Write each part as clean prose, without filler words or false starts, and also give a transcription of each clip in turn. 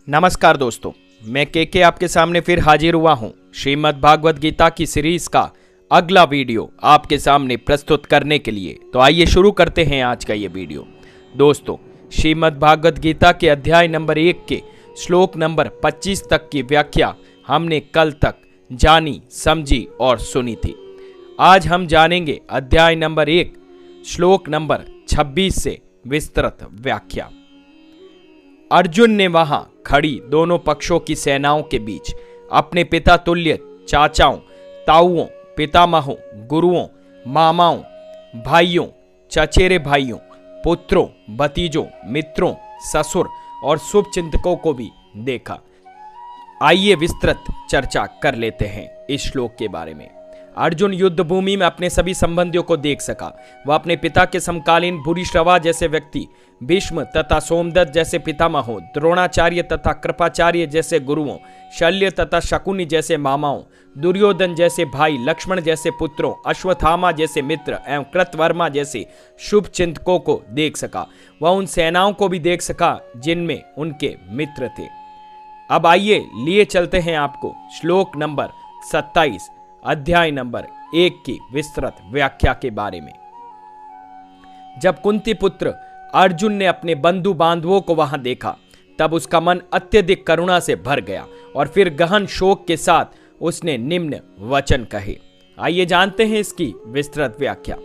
नमस्कार दोस्तों, मैं के आपके सामने फिर हाजिर हुआ हूं श्रीमद् भागवत गीता की सीरीज का अगला वीडियो आपके सामने प्रस्तुत करने के लिए। तो आइए शुरू करते हैं आज का ये वीडियो। दोस्तों, श्रीमद् भागवत गीता के अध्याय नंबर 1 के श्लोक नंबर 25 तक की व्याख्या हमने कल तक जानी, समझी और सुनी थी। आज हम जानेंगे अध्याय नंबर 1 श्लोक नंबर 26 से विस्तृत व्याख्या। अर्जुन ने वहां खड़ी दोनों पक्षों की सेनाओं के बीच अपने पिता तुल्य चाचाओं, ताऊओं, पितामहों, गुरुओं, मामाओं, भाइयों, चचेरे भाइयों, पुत्रों, भतीजों, मित्रों, ससुर और शुभचिंतकों को भी देखा। आइए विस्तृत चर्चा कर लेते हैं इस श्लोक के बारे में। अर्जुन युद्ध भूमि में अपने सभी संबंधियों को देख सका। वह अपने पिता के समकालीन भूरिश्रवा जैसे व्यक्ति, भीष्म तथा सोमदत्त जैसे पितामहों, द्रोणाचार्य तथा कृपाचार्य जैसे गुरुओं, शल्य तथा शकुनि जैसे मामाओं, दुर्योधन जैसे भाई, लक्ष्मण जैसे पुत्रों, अश्वत्थामा जैसे मित्र एवं कृतवर्मा जैसे शुभ चिंतकों को देख सका। वह उन सेनाओं को भी देख सका जिनमें उनके मित्र थे। अब आइए लिए चलते हैं आपको श्लोक नंबर 27 अध्याय नंबर 1 की विस्तृत व्याख्या के बारे में। जब कुंती पुत्र अर्जुन ने अपने बंधु बांधवों को वहां देखा, तब उसका मन अत्यधिक करुणा से भर गया और फिर गहन शोक के साथ उसने निम्न वचन कहे। आइए जानते हैं इसकी विस्तृत व्याख्या।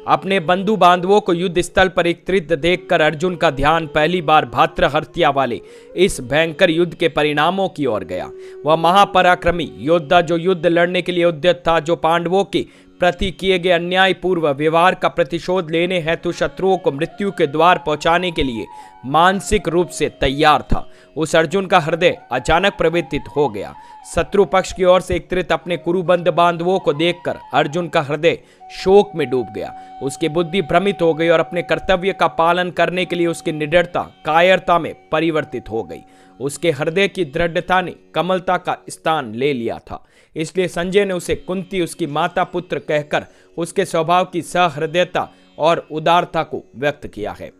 अपने बंधु बांधवों को युद्ध स्थल पर एकत्रित देखकर अर्जुन का ध्यान पहली बार भातृहत्या वाले इस भयंकर युद्ध के परिणामों की ओर गया। वह महापराक्रमी योद्धा जो युद्ध लड़ने के लिए उद्यत था, जो पांडवों के प्रति किए गए अन्यायपूर्व व्यवहार का प्रतिशोध लेने हेतु शत्रुओं को मृत्यु के द्वार पहुंचाने के लिए मानसिक रूप से तैयार था, उस अर्जुन का हृदय अचानक प्रवेशित हो गया। शत्रु पक्ष की ओर से एकत्रित अपने कुरुबंध बांधवों को देखकर अर्जुन का हृदय शोक में डूब गया। उसकी बुद्धि भ्रमित हो गई और अपने कर्तव्य का पालन करने के लिए उसकी निडरता कायरता में परिवर्तित हो गई। उसके हृदय की दृढ़ता ने कमलता का स्थान ले लिया था। इसलिए संजय ने उसे कुंती उसकी माता पुत्र कहकर उसके स्वभाव की सहृदयता और उदारता को व्यक्त किया है।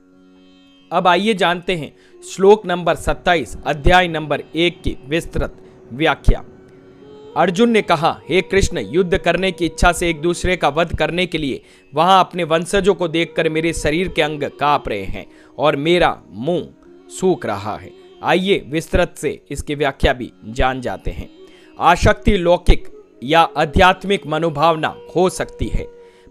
अब आइए जानते हैं श्लोक नंबर 27 अध्याय नंबर 1 की विस्तृत व्याख्या। अर्जुन ने कहा, हे कृष्ण, युद्ध करने की इच्छा से एक दूसरे का वध करने के लिए वहां अपने वंशजों को देखकर मेरे शरीर के अंग कांप रहे हैं और मेरा मुंह सूख रहा है। आइए विस्तृत से इसकी व्याख्या भी जान जाते हैं। आसक्ति लौकिक या आध्यात्मिक मनोभावना हो सकती है,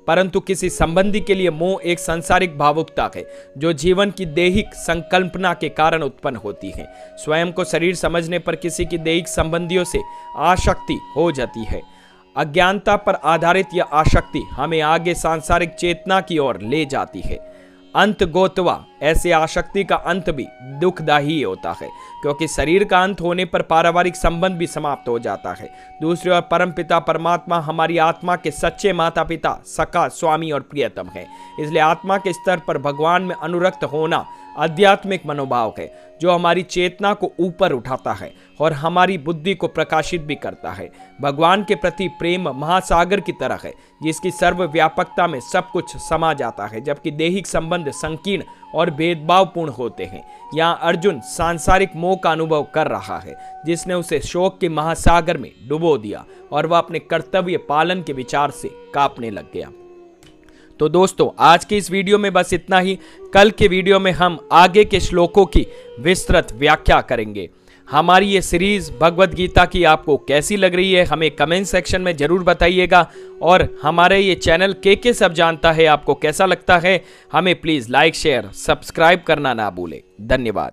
परंतु किसी संबंधी के लिए मोह एक सांसारिक भावुकता है जो जीवन की दैहिक संकल्पना के कारण उत्पन्न होती है। स्वयं को शरीर समझने पर किसी की दैहिक संबंधियों से आसक्ति हो जाती है। अज्ञानता पर आधारित यह आसक्ति हमें आगे सांसारिक चेतना की ओर ले जाती है। अंत गोतवा ऐसे आसक्ति का अंत भी दुखदायी होता है, क्योंकि शरीर का अंत होने पर पारिवारिक संबंध भी समाप्त हो जाता है। दूसरी ओर परम पिता परमात्मा हमारी आत्मा के सच्चे माता पिता, सखा, स्वामी और प्रियतम है। इसलिए आत्मा के स्तर पर भगवान में अनुरक्त होना आध्यात्मिक मनोभाव है जो हमारी चेतना को ऊपर उठाता है और हमारी बुद्धि को प्रकाशित भी करता है। भगवान के प्रति प्रेम महासागर की तरह है जिसकी सर्वव्यापकता में सब कुछ समा जाता है, जबकि दैहिक संबंध संकीर्ण और भेदभावपूर्ण होते हैं। यहाँ अर्जुन सांसारिक मोह का अनुभव कर रहा है जिसने उसे शोक के महासागर में डुबो दिया और वह अपने कर्तव्य पालन के विचार से कांपने लग गया। तो दोस्तों, आज के इस वीडियो में बस इतना ही। कल के वीडियो में हम आगे के श्लोकों की विस्तृत व्याख्या करेंगे। हमारी ये सीरीज भगवत गीता की आपको कैसी लग रही है हमें कमेंट सेक्शन में जरूर बताइएगा, और हमारे ये चैनल के सब जानता है आपको कैसा लगता है हमें प्लीज लाइक, शेयर, सब्सक्राइब करना ना भूलें। धन्यवाद।